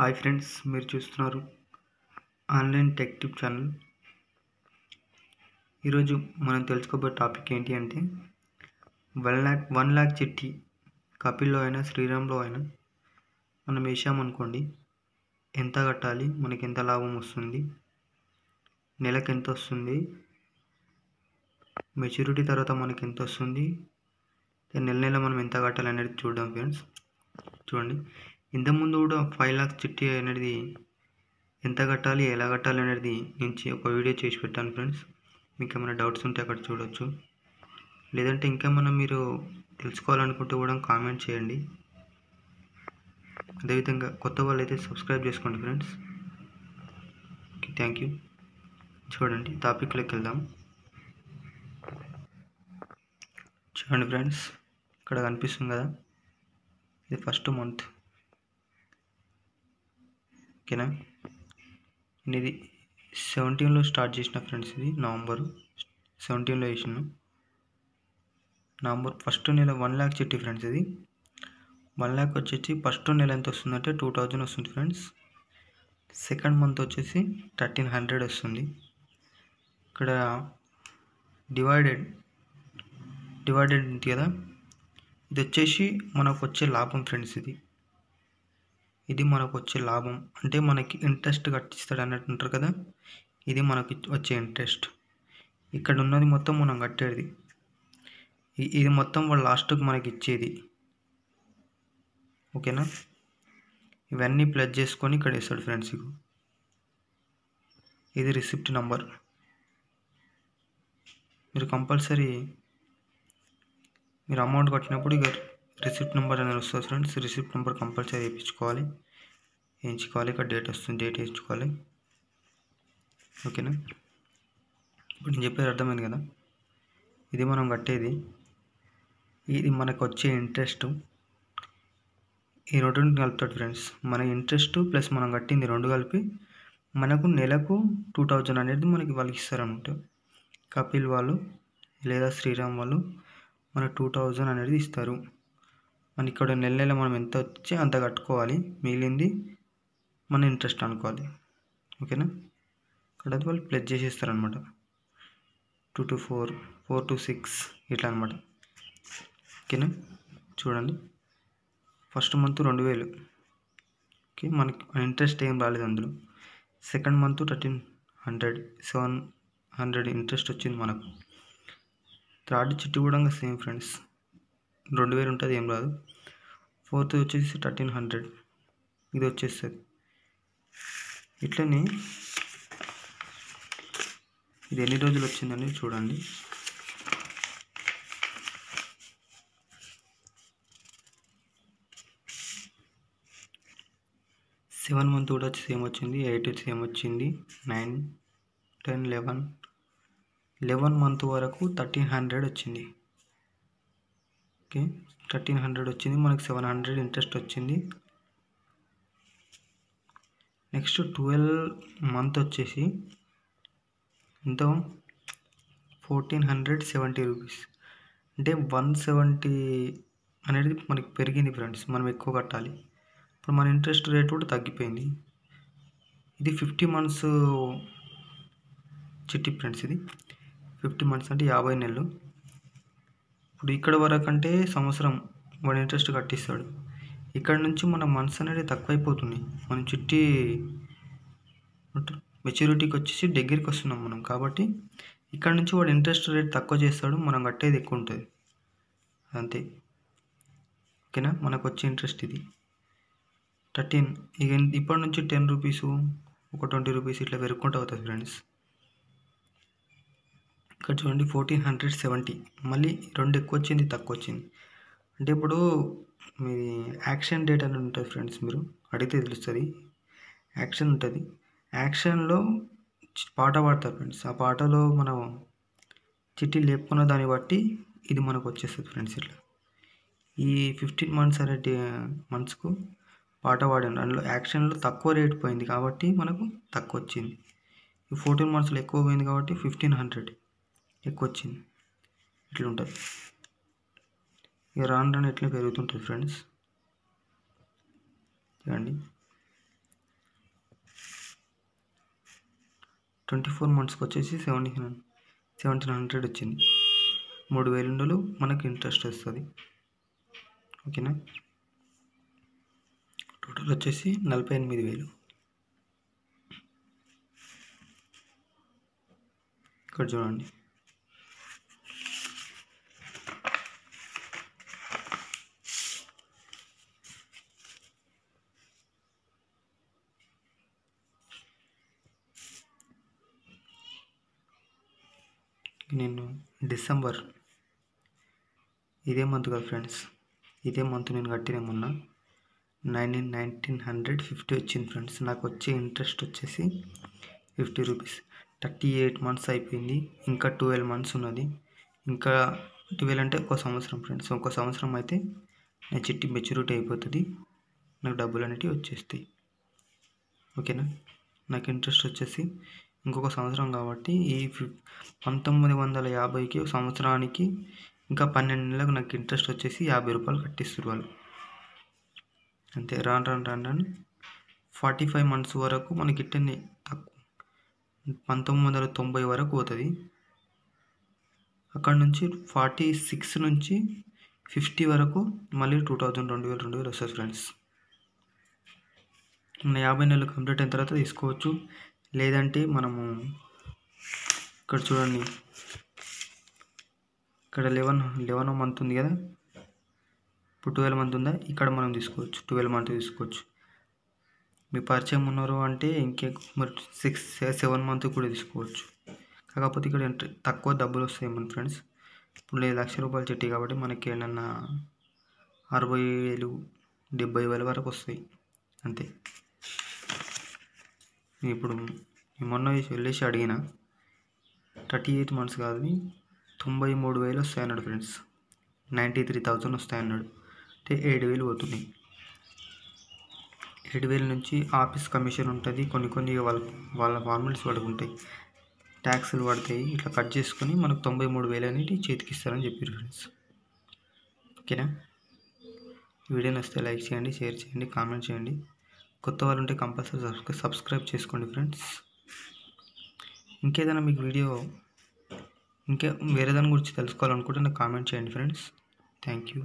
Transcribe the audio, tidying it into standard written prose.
Hi friends, మీరు చూస్తున్నారు online tech tip channel. ఈరోజు మనం తెలుసుకోబోయే టాపిక్ ఏంటి అంటే 1 lakh చిట్టి కపిల్లో అయినా శ్రీరామ్లో అయినా మనం వేసామనుకోండి, ఎంత కట్టాలి, మనకి ఎంత లాభం వస్తుంది, నెలకు ఎంత వస్తుంది, మెచ్యూరిటీ తర్వాత మనకి ఎంత వస్తుంది, నెల నెల మనం ఎంత కట్టాలి అనేది చూద్దాం ఫ్రెండ్స్. చూడండి, ఇంతకుముందు కూడా 5 lakhs చిట్టి అనేది ఎంత కట్టాలి, ఎలా కట్టాలి అనేది నేను ఒక వీడియో చేసి పెట్టాను ఫ్రెండ్స్. మీకు ఏమైనా డౌట్స్ ఉంటే అక్కడ చూడొచ్చు, లేదంటే ఇంకేమైనా మీరు తెలుసుకోవాలనుకుంటే కూడా కామెంట్ చేయండి. అదేవిధంగా కొత్త వాళ్ళు అయితే సబ్స్క్రైబ్ చేసుకోండి ఫ్రెండ్స్. Okay, thank you. చూడండి, టాపిక్లోకి వెళ్దాం. చూడండి ఫ్రెండ్స్, ఇక్కడ కనిపిస్తుంది కదా, ఇది ఫస్ట్ మంత్. ఓకేనా, ఇది 17లో స్టార్ట్ చేసిన ఫ్రెండ్స్. ఇది నవంబర్ 17లో వేసిన నవంబర్ ఫస్ట్ నెల 1 lakh చిట్టి ఫ్రెండ్స్. ఇది 1 lakh వచ్చేసి ఫస్ట్ నెల ఎంత వస్తుందంటే 2000 వస్తుంది ఫ్రెండ్స్. సెకండ్ మంత్ వచ్చేసి 1300 వస్తుంది. ఇక్కడ డివైడెడ్ ఉంది కదా, ఇది వచ్చేసి మనకు వచ్చే లాభం ఫ్రెండ్స్. ఇది మనకు వచ్చే లాభం అంటే మనకి ఇంట్రెస్ట్ కట్టిస్తాడు అన్నట్టు ఉంటారు కదా, ఇది మనకి వచ్చే ఇంట్రెస్ట్. ఇక్కడ ఉన్నది మొత్తం మనం కట్టేది, ఇది మొత్తం వాళ్ళు లాస్ట్కి మనకి ఇచ్చేది. ఓకేనా, ఇవన్నీ ప్లస్ చేసుకొని ఇక్కడ వేస్తాడు ఫ్రెండ్స్. ఇది రిసిప్ట్ నంబర్. మీరు కంపల్సరీ మీరు అమౌంట్ కట్టినప్పుడు ఇక రిసిప్ట్ నెంబర్ అనేది వస్తుంది ఫ్రెండ్స్. రిసిప్ట్ నెంబర్ కంపల్సరీ వేయించుకోవాలి. ఇక్కడ డేట్ వస్తుంది, డేట్ వేయించుకోవాలి. ఓకేనా, ఇప్పుడు నేను చెప్పేది అర్థమైంది కదా. ఇది మనం కట్టేది, ఇది మనకు వచ్చే ఇంట్రెస్ట్. ఈ రెండుని కలుపుతాడు ఫ్రెండ్స్. మన ఇంట్రెస్ట్ ప్లస్ మనం కట్టింది రెండు కలిపి మనకు నెలకు 2000 అనేది మనకి వాళ్ళు ఇస్తారనమాట. కపిల్ వాళ్ళు లేదా శ్రీరామ్ వాళ్ళు మన 2000 అనేది ఇస్తారు. మన ఇక్కడ నెల నెల మనం ఎంత వచ్చి అంత కట్టుకోవాలి, మిగిలింది మన ఇంట్రెస్ట్ అనుకోవాలి. ఓకేనా, ఇక్కడ వాళ్ళు ప్లస్ చేసేస్తారనమాట. 2 to 4, 4 to 6 ఇట్లా అనమాట. ఓకేనా, చూడండి, ఫస్ట్ మంత్ 2000. ఓకే, మనకి ఇంట్రెస్ట్ ఏం రాలేదు అందులో. సెకండ్ మంత్ 1300, 700 ఇంట్రెస్ట్ వచ్చింది మనకు. థర్డ్ చిట్టి కూడా సేమ్ ఫ్రెండ్స్, 2000 ఉంటుంది, ఏం రాదు. ఫోర్త్ వచ్చేసి 1300, ఇది వచ్చేస్తుంది. ఇట్లనే ఇది ఎన్ని రోజులు వచ్చిందని చూడండి. సెవెన్ మంత్ కూడా సేమ్ వచ్చింది, 8 సేమ్ వచ్చింది, 9, 10, 11 మంత్ వరకు 1300 వచ్చింది. ఓకే, 1300 వచ్చింది మనకు. 700 ఇంట్రెస్ట్ వచ్చింది. నెక్స్ట్ 12 మంత్ వచ్చేసి ఎంత, 1470 రూపీస్. అంటే 170 అనేది మనకి పెరిగింది ఫ్రెండ్స్. మనం ఎక్కువ కట్టాలి. ఇప్పుడు మన ఇంట్రెస్ట్ రేట్ కూడా తగ్గిపోయింది. ఇది 50 మంత్స్ చిట్టి ఫ్రెండ్స్. ఇది 50 మంత్స్ అంటే 50 నెలలు. ఇప్పుడు ఇక్కడ వరకు అంటే సంవత్సరం వాడు ఇంట్రెస్ట్ కట్టిస్తాడు. ఇక్కడ నుంచి మన మంత్స్ అనేది తక్కువైపోతున్నాయి. మనం చిట్టి మెచ్యూరిటీకి వచ్చేసి దగ్గరికి వస్తున్నాం మనం, కాబట్టి ఇక్కడ నుంచి వాడు ఇంట్రెస్ట్ రేట్ తక్కువ చేస్తాడు, మనం కట్టేది ఎక్కువ ఉంటుంది అంతే. ఓకేనా, మనకు వచ్చే ఇంట్రెస్ట్ ఇది 13. ఇక ఇప్పటి నుంచి 10 రూపీస్, ఒక 20 రూపీస్ ఇట్లా పెరుగుకుంటూ అవుతుంది ఫ్రెండ్స్. ఇక్కడ చూడండి, 1470. మళ్ళీ 2 ఎక్కువ వచ్చింది, తక్కువ వచ్చింది. అంటే ఇప్పుడు మీ యాక్షన్ డేట్ అని ఉంటుంది ఫ్రెండ్స్, మీరు అడిగితే తెలుస్తుంది. యాక్షన్ ఉంటుంది, యాక్షన్లో పాట పాడతారు ఫ్రెండ్స్. ఆ పాటలో మనం చిట్టి లేపుకున్న దాన్ని బట్టి ఇది మనకు వచ్చేస్తుంది ఫ్రెండ్స్. ఇట్లా ఈ 15 మంత్స్ అనే మంత్స్కు పాట పాడాను, అందులో యాక్షన్లో తక్కువ రేట్ పోయింది కాబట్టి మనకు తక్కువ వచ్చింది. ఈ 14 మంత్స్లో ఎక్కువ పోయింది కాబట్టి 1500 ఎక్కువ వచ్చింది. ఇట్లా ఉంటుంది. ఇక రాను రాను ఎట్లా పెరుగుతుంటుంది ఫ్రెండ్స్. చూడండి, 24 మంత్స్కి వచ్చేసి 1700 వచ్చింది. 3000 మనకి ఇంట్రెస్ట్ వస్తుంది. ఓకేనా. టోటల్ వచ్చేసి 48,000. ఇక్కడ చూడండి. నేను డిసెంబర్ ఇదే మంత్ కదా ఫ్రెండ్స్, ఇదే మంత్ నేను కట్టిన మొన్న 1950 వచ్చింది ఫ్రెండ్స్. నాకు వచ్చే ఇంట్రెస్ట్ వచ్చేసి 50 రూపీస్. 38 మంత్స్ అయిపోయింది, ఇంకా 12 మంత్స్ ఉన్నది. ఇంకా 12 అంటే ఒక సంవత్సరం ఫ్రెండ్స్. ఒక సంవత్సరం అయితే నా చిట్టి మెచ్యూరిటీ అయిపోతుంది, నాకు డబ్బులు అనేటివి వచ్చేస్తాయి. ఓకేనా. నాకు ఇంట్రెస్ట్ వచ్చేసి ఇంకొక సంవత్సరం కాబట్టి ఈ 1950కి సంవత్సరానికి ఇంకా 12 నెలలకు నాకు ఇంట్రెస్ట్ వచ్చేసి 50 రూపాయలు కట్టిస్తారు వాళ్ళు. అంతే. రాను 45 మంత్స్ వరకు మనకి ఇట్టని తక్కువ 1990 వరకు పోతుంది. అక్కడ నుంచి 46 నుంచి 50 వరకు మళ్ళీ 2000 వస్తుంది ఫ్రెండ్స్. మన 50 నెలలు కంప్లీట్ అయిన తర్వాత తీసుకోవచ్చు. లేదంటే మనము ఇక్కడ చూడండి, ఇక్కడ 11 మంత్ ఉంది కదా, ఇప్పుడు 12 మంత్ ఉందా, ఇక్కడ మనం తీసుకోవచ్చు. 12 మంత్ తీసుకోవచ్చు. మీ పరిచయం ఉన్నారు అంటే మరి 6-7 మంత్ కూడా తీసుకోవచ్చు. కాకపోతే ఇక్కడ తక్కువ డబ్బులు వస్తాయి మన ఫ్రెండ్స్. ఇప్పుడు 1,00,000 రూపాయల చిట్టి కాబట్టి మనకి ఏమన్నా 60,000-70,000 వరకు వస్తాయి అంతే. ఇప్పుడు మొన్న వెళ్ళేసి అడిగిన 38 మంత్స్ కాదు 93,000 వస్తాయన్నాడు ఫ్రెండ్స్. 93,000 వస్తాయన్నాడు. అంటే 7,000 పోతున్నాయి. 7,000 నుంచి ఆఫీస్ కమిషన్ ఉంటుంది, కొన్ని వాళ్ళ ఫార్మాలిటీస్ వాళ్ళకు ఉంటాయి, ట్యాక్సులు పడతాయి. ఇట్లా కట్ చేసుకొని మనకు 93,000 అనేది చేతికి ఇస్తారని చెప్పారు ఫ్రెండ్స్. ఓకేనా. వీడియో నచ్చితే లైక్ చేయండి, షేర్ చేయండి, కామెంట్ చేయండి. కొత్త వాళ్ళు ఉంటే కంపల్సరీ సబ్స్క్రైబ్ చేసుకోండి ఫ్రెండ్స్. ఇంకేదైనా మీకు వీడియో వేరే దాని గురించి తెలుసుకోవాలనుకుంటే నాకు కామెంట్ చేయండి ఫ్రెండ్స్. Thank you.